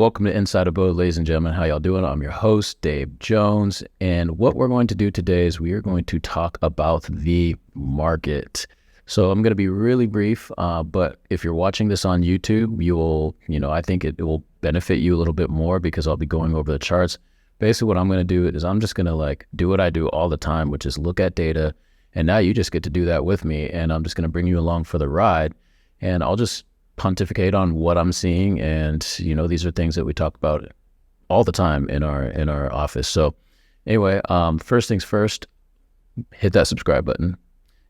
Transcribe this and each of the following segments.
Welcome to Inside Abode, ladies and gentlemen. How y'all doing? I'm your host, Dave Jones, and what we're going to do today is we are going to talk about the market. So I'm going to be really brief, but if you're watching this on YouTube, you will, I think it will benefit you a little bit more because I'll be going over the charts. Basically, what I'm going to do is I'm just going to do what I do all the time, which is look at data, and now you just get to do that with me, and I'm just going to bring you along for the ride, and I'll just pontificate on what I'm seeing, and these are things that we talk about all the time in our office. So anyway, first things first, hit that subscribe button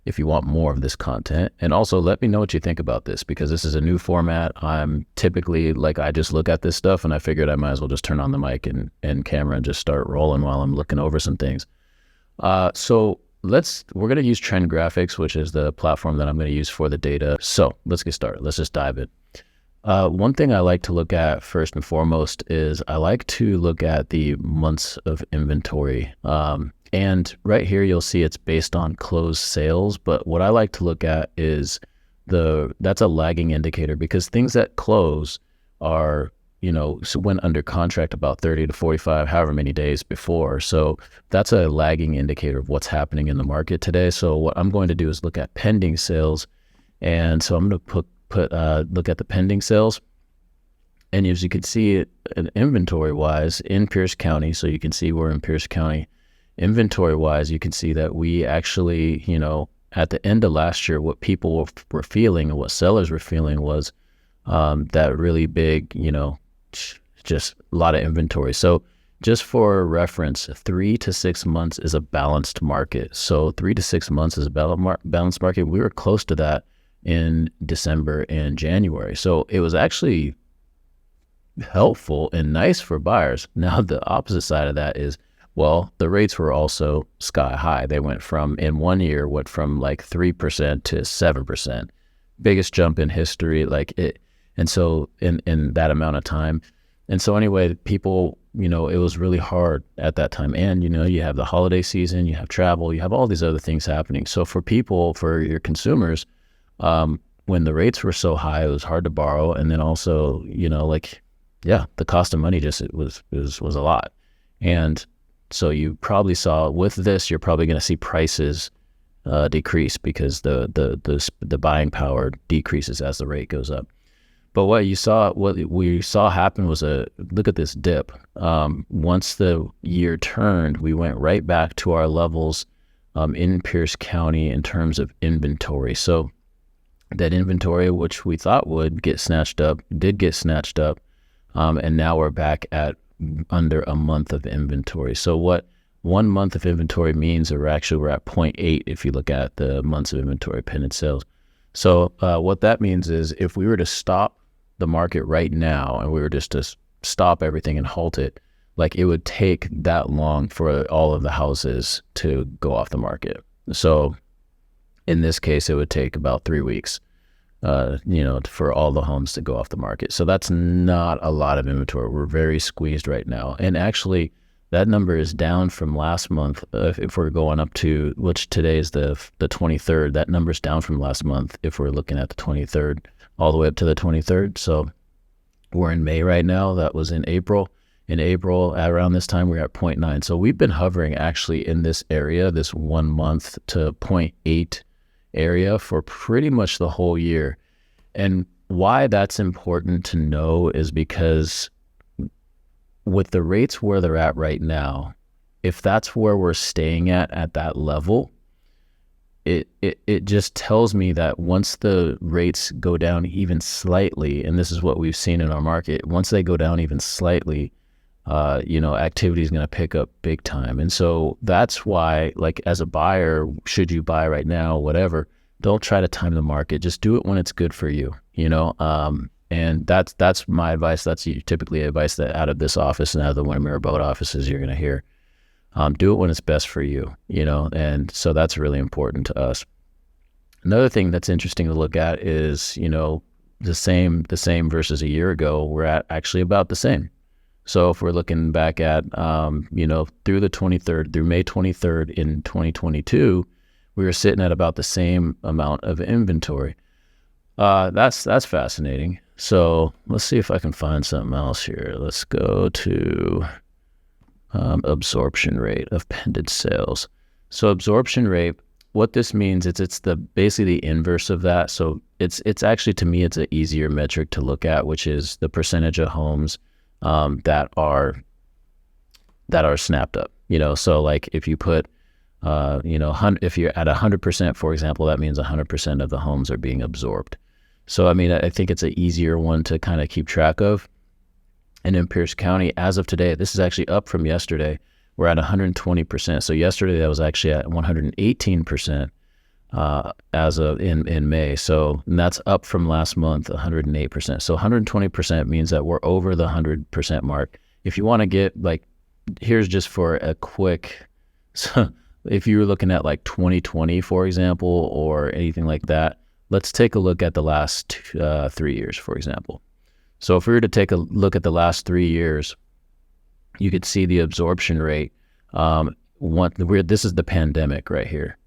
if you want more of this content, and also let me know what you think about this, because this is a new format. I'm typically I just look at this stuff and I figured I might as well just turn on the mic and camera and just start rolling while I'm looking over some things. So we're going to use Trend Graphics, which is the platform that I'm going to use for the data. So let's get started. Let's just dive in. One thing I like to look at first and foremost is I like to look at the months of inventory. And right here, you'll see it's based on closed sales. But what I like to look at is that's a lagging indicator, because things that close are so went under contract about 30 to 45, however many days before. So that's a lagging indicator of what's happening in the market today. So what I'm going to do is look at pending sales. And so I'm going to look at the pending sales. And as you can see, inventory-wise in Pierce County, so you can see we're in Pierce County. Inventory-wise, you can see that we actually, at the end of last year, what people were feeling and what sellers were feeling was that really big, just a lot of inventory. So just for reference, 3 to 6 months is a balanced market. So 3 to 6 months is a balanced market. We were close to that in December and January. So it was actually helpful and nice for buyers. Now, the opposite side of that is, well, the rates were also sky high. They went from 3% to 7%. Biggest jump in history, and so in that amount of time. And so anyway, people, it was really hard at that time. And, you have the holiday season, you have travel, you have all these other things happening. So for your consumers, when the rates were so high, it was hard to borrow. And then also, the cost of money was a lot. And so you probably saw with this, you're probably going to see prices decrease, because the buying power decreases as the rate goes up. But what we saw happen was look at this dip. Once the year turned, we went right back to our levels in Pierce County in terms of inventory. So that inventory, which we thought would get snatched up, did get snatched up. And now we're back at under a month of inventory. So what 1 month of inventory means, we're at 0.8 if you look at the months of inventory pending sales. So what that means is if we were to stop the market right now and we were just to stop everything and halt it, it would take that long for all of the houses to go off the market. So in this case, it would take about 3 weeks, for all the homes to go off the market. So that's not a lot of inventory. We're very squeezed right now. And actually, that number is down from last month. If we're going up to, which today is the 23rd, that number's down from last month if we're looking at the 23rd, all the way up to the 23rd. So we're in May right now. That was in April. In April, around this time, we were at 0.9. So we've been hovering actually in this area, this 1 month to 0.8 area for pretty much the whole year. And why that's important to know is because with the rates where they're at right now, if that's where we're staying at that level, it just tells me that once the rates go down even slightly, and this is what we've seen in our market, once they go down even slightly, activity is going to pick up big time. And so that's why, as a buyer, should you buy right now, whatever, don't try to time the market. Just do it when it's good for you, and that's my advice. That's typically advice that out of this office and out of the Windermere Abode offices you're going to hear. Do it when it's best for you, and so that's really important to us. Another thing that's interesting to look at is, the same versus a year ago, we're at actually about the same. So if we're looking back at, through the 23rd, through May 23rd in 2022, we were sitting at about the same amount of inventory. That's fascinating. So let's see if I can find something else here. Let's go to absorption rate of pended sales. So absorption rate, what this means is it's basically the inverse of that. So it's actually, to me, it's an easier metric to look at, which is the percentage of homes that are snapped up. So like if you put if you're at 100%, for example, that means 100% of the homes are being absorbed. So I mean, I think it's an easier one to kind of keep track of. And in Pierce County, as of today, this is actually up from yesterday, we're at 120%. So yesterday that was actually at 118% as of in May. So that's up from last month, 108%. So 120% means that we're over the 100% mark. If you want to get like, here's just for a quick, so if you were looking at like 2020, for example, or anything like that, let's take a look at the last 3 years, for example. So if we were to take a look at the last 3 years, you could see the absorption rate. This is the pandemic right here.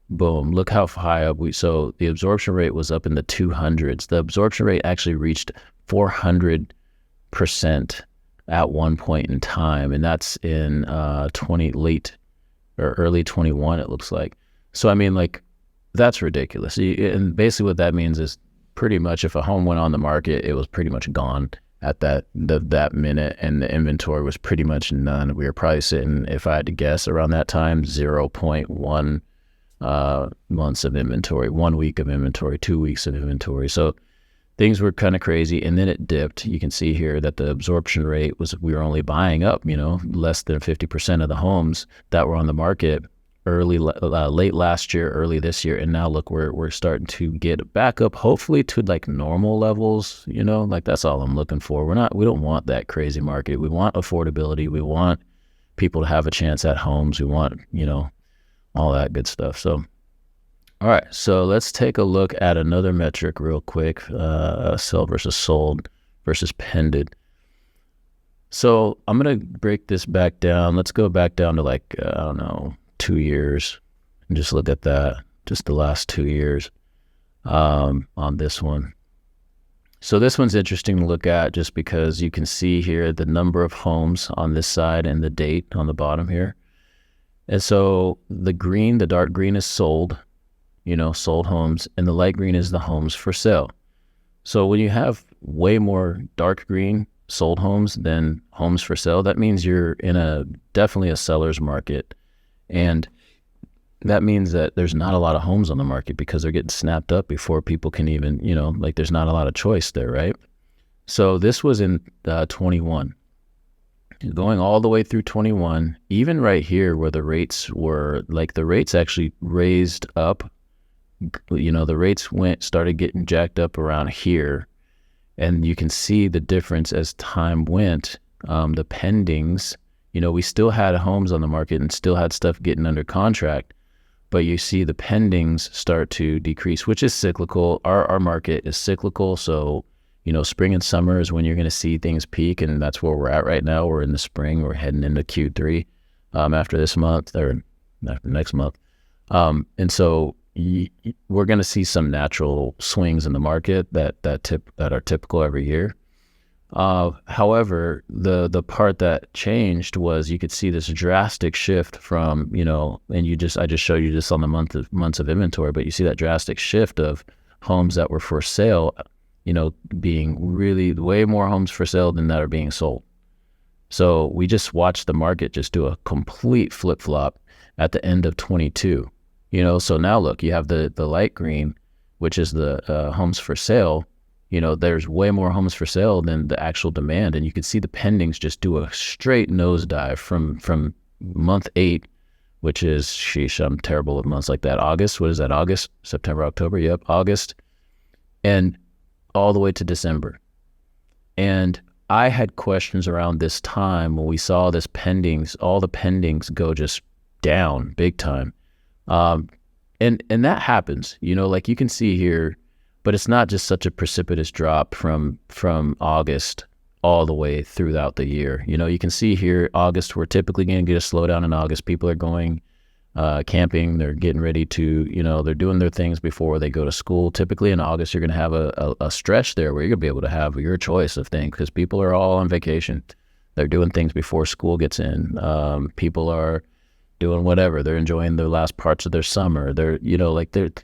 Boom, look how high up so the absorption rate was up in the 200s. The absorption rate actually reached 400% at one point in time, and that's in early 21, it looks like. So I mean, like, that's ridiculous. And basically what that means is pretty much if a home went on the market, it was pretty much gone at that minute, and the inventory was pretty much none. We were probably sitting, if I had to guess, around that time, 0.1 months of inventory, 1 week of inventory, 2 weeks of inventory. So things were kind of crazy, and then it dipped. You can see here that the absorption rate was, we were only buying up, less than 50% of the homes that were on the market late last year, early this year, and now look, we're starting to get back up, hopefully to like normal levels. Like that's all I'm looking for. We don't want that crazy market. We want affordability. We want people to have a chance at homes. We want all that good stuff. So all right, so let's take a look at another metric real quick, sell versus sold versus pended. So I'm going to break this back down. Let's go back down to like, I don't know, 2 years, and just look at that, just the last 2 years on this one. So this one's interesting to look at just because you can see here the number of homes on this side and the date on the bottom here. And so the dark green is sold, sold homes, and the light green is the homes for sale. So when you have way more dark green sold homes than homes for sale, that means you're in definitely a seller's market. And that means that there's not a lot of homes on the market because they're getting snapped up before people can even, like there's not a lot of choice there, right? So this was in 21. Going all the way through 21, even right here where the rates were, like the rates actually raised up, the rates started getting jacked up around here. And you can see the difference as time went, the pendings, we still had homes on the market and still had stuff getting under contract, but you see the pendings start to decrease, which is cyclical. Our market is cyclical. So, spring and summer is when you're going to see things peak, and that's where we're at right now. We're in the spring. We're heading into Q3 after this month or after next month. And so we're going to see some natural swings in the market that are typical every year. However, the part that changed was you could see this drastic shift from, and I just showed you this on the months of inventory, but you see that drastic shift of homes that were for sale, being really way more homes for sale than that are being sold. So we just watched the market just do a complete flip-flop at the end of 22, so now look, you have the light green, which is the homes for sale. There's way more homes for sale than the actual demand. And you can see the pendings just do a straight nosedive from month 8, which is, sheesh, I'm terrible with months like that. August, what is that? August, September, October. Yep. August. And all the way to December. And I had questions around this time when we saw this all the pendings go just down big time. And that happens, like you can see here, but it's not just such a precipitous drop from August all the way throughout the year. You can see here, August, we're typically going to get a slowdown in August. People are going camping. They're getting ready to, they're doing their things before they go to school. Typically in August, you're going to have a stretch there where you're going to be able to have your choice of things because people are all on vacation. They're doing things before school gets in. People are doing whatever. They're enjoying the last parts of their summer.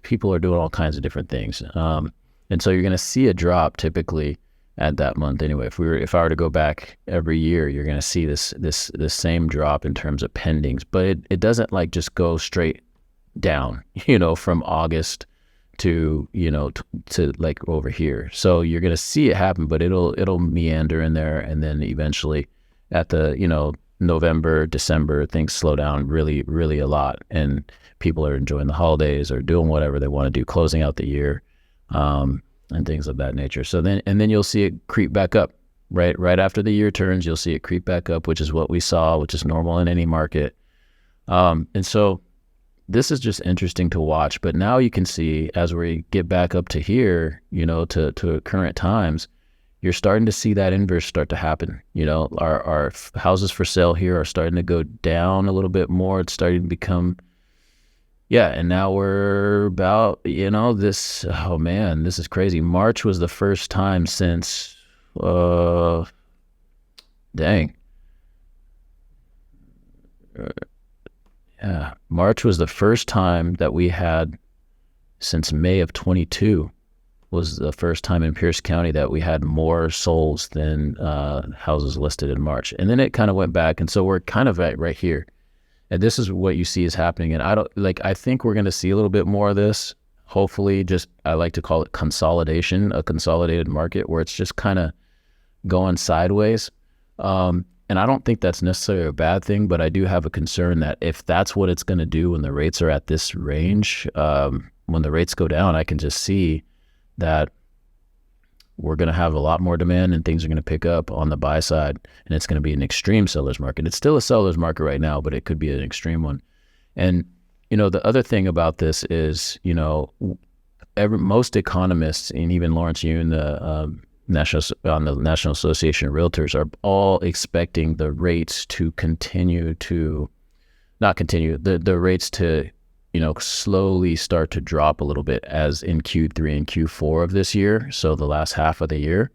People are doing all kinds of different things. And so you're going to see a drop typically at that month anyway. If I were to go back every year, you're going to see this same drop in terms of pendings, but it doesn't like just go straight down, from August to to like over here. So you're going to see it happen, but it'll meander in there, and then eventually at the November, December, things slow down really, really a lot, and people are enjoying the holidays or doing whatever they want to do, closing out the year. And things of that nature. So then you'll see it creep back up, right after the year turns, you'll see it creep back up, which is what we saw, which is normal in any market. And so this is just interesting to watch. But now you can see as we get back up to here, to current times, you're starting to see that inverse start to happen. Our houses for sale here are starting to go down a little bit more. It's starting to become. Yeah, and now we're about, this, oh man, this is crazy. March was the first time since, March was the first time that we had, since May of 22, was the first time in Pierce County that we had more solds than houses listed in March. And then it kind of went back, and so we're kind of at right here. And this is what you see is happening. And I think we're going to see a little bit more of this. Hopefully, I like to call it consolidation, a consolidated market where it's just kind of going sideways. And I don't think that's necessarily a bad thing, but I do have a concern that if that's what it's going to do when the rates are at this range, when the rates go down, I can just see that we're going to have a lot more demand and things are going to pick up on the buy side, and it's going to be an extreme seller's market. It's still a seller's market right now, but it could be an extreme one. And, the other thing about this is, most economists, and even Lawrence Yun, the National Association of Realtors, are all expecting the rates to the rates to slowly start to drop a little bit as in Q3 and Q4 of this year, so the last half of the year.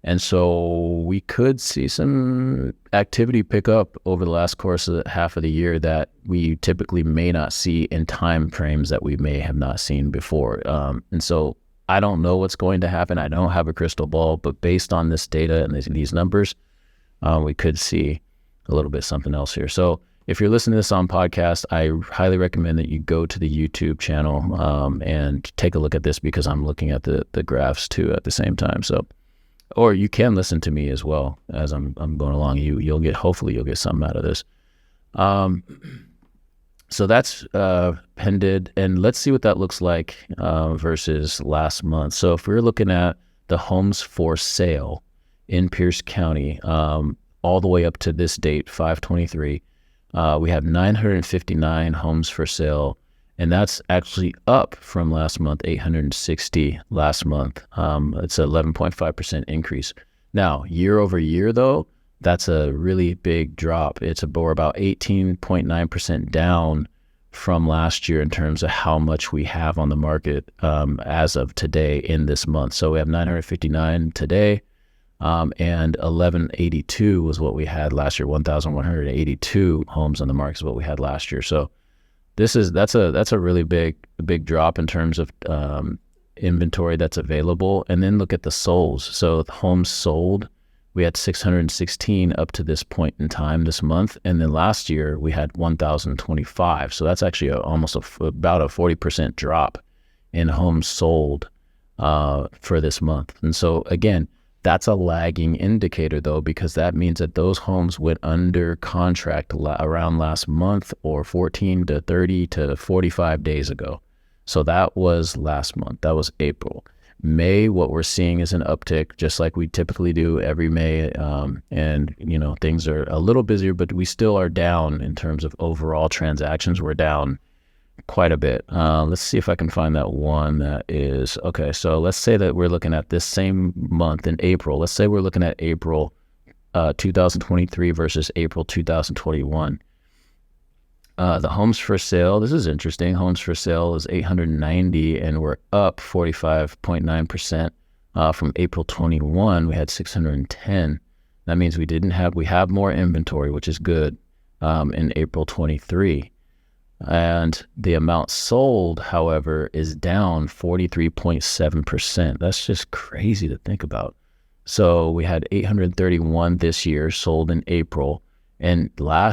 And so we could see some activity pick up over the last course of the half of the year that we typically may not see in time frames that we may have not seen before. And so I don't know what's going to happen. I don't have a crystal ball, but based on this data and these numbers, we could see a little bit something else here. So if you're listening to this on podcast, I highly recommend that you go to the YouTube channel and take a look at this, because I'm looking at the graphs too at the same time. So, or you can listen to me as well as I'm going along. Hopefully you'll get something out of this. So that's pended, and let's see what that looks like versus last month. So if we're looking at the homes for sale in Pierce County, all the way up to this date, 5/23. We have 959 homes for sale, and that's actually up from last month, 860 last month. It's an 11.5% increase. Now, year over year, though, that's a really big drop. We're about 18.9% down from last year in terms of how much we have on the market as of today in this month. So we have 959 today. And 1182 was what we had last year. 1,182 homes on the market is what we had last year. So that's a really big drop in terms of inventory that's available. And then look at the solds. So the homes sold, we had 616 up to this point in time this month, and then last year we had 1,025. So that's actually about a 40% drop in homes sold for this month. And so again, that's a lagging indicator, though, because that means that those homes went under contract around last month, or 14 to 30 to 45 days ago. So that was last month. That was April. May, what we're seeing is an uptick, just like we typically do every May. And, things are a little busier, but we still are down in terms of overall transactions. We're down quite a bit. Let's see if I can find that one that is, okay, so let's say that we're looking at this same month in April. Let's say we're looking at April 2023 versus April 2021. The homes for sale, this is interesting. Homes for sale is 890, and we're up 45.9%. From April 21, we had 610. That means we have more inventory, which is good, in April 23. And the amount sold, however, is down 43.7%. That's just crazy to think about. So we had 831 this year sold in April. And April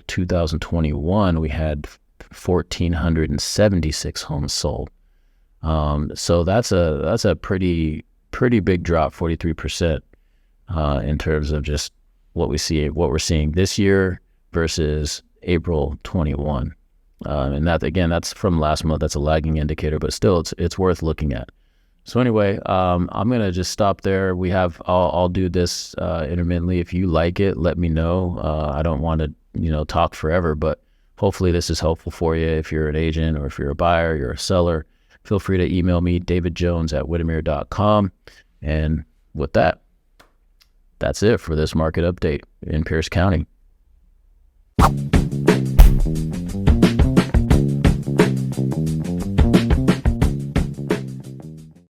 2021, we had 1,476 homes sold. So that's a pretty big drop, 43%, in terms of just what we're seeing this year versus April 21. And that, again, that's from last month. That's a lagging indicator, but still it's worth looking at. So anyway, I'm going to just stop there. I'll do this intermittently. If you like it, let me know. I don't want to, talk forever, but hopefully this is helpful for you. If you're an agent or if you're a buyer, you're a seller, feel free to email me, davidjones@windermere.com. And with that, that's it for this market update in Pierce County.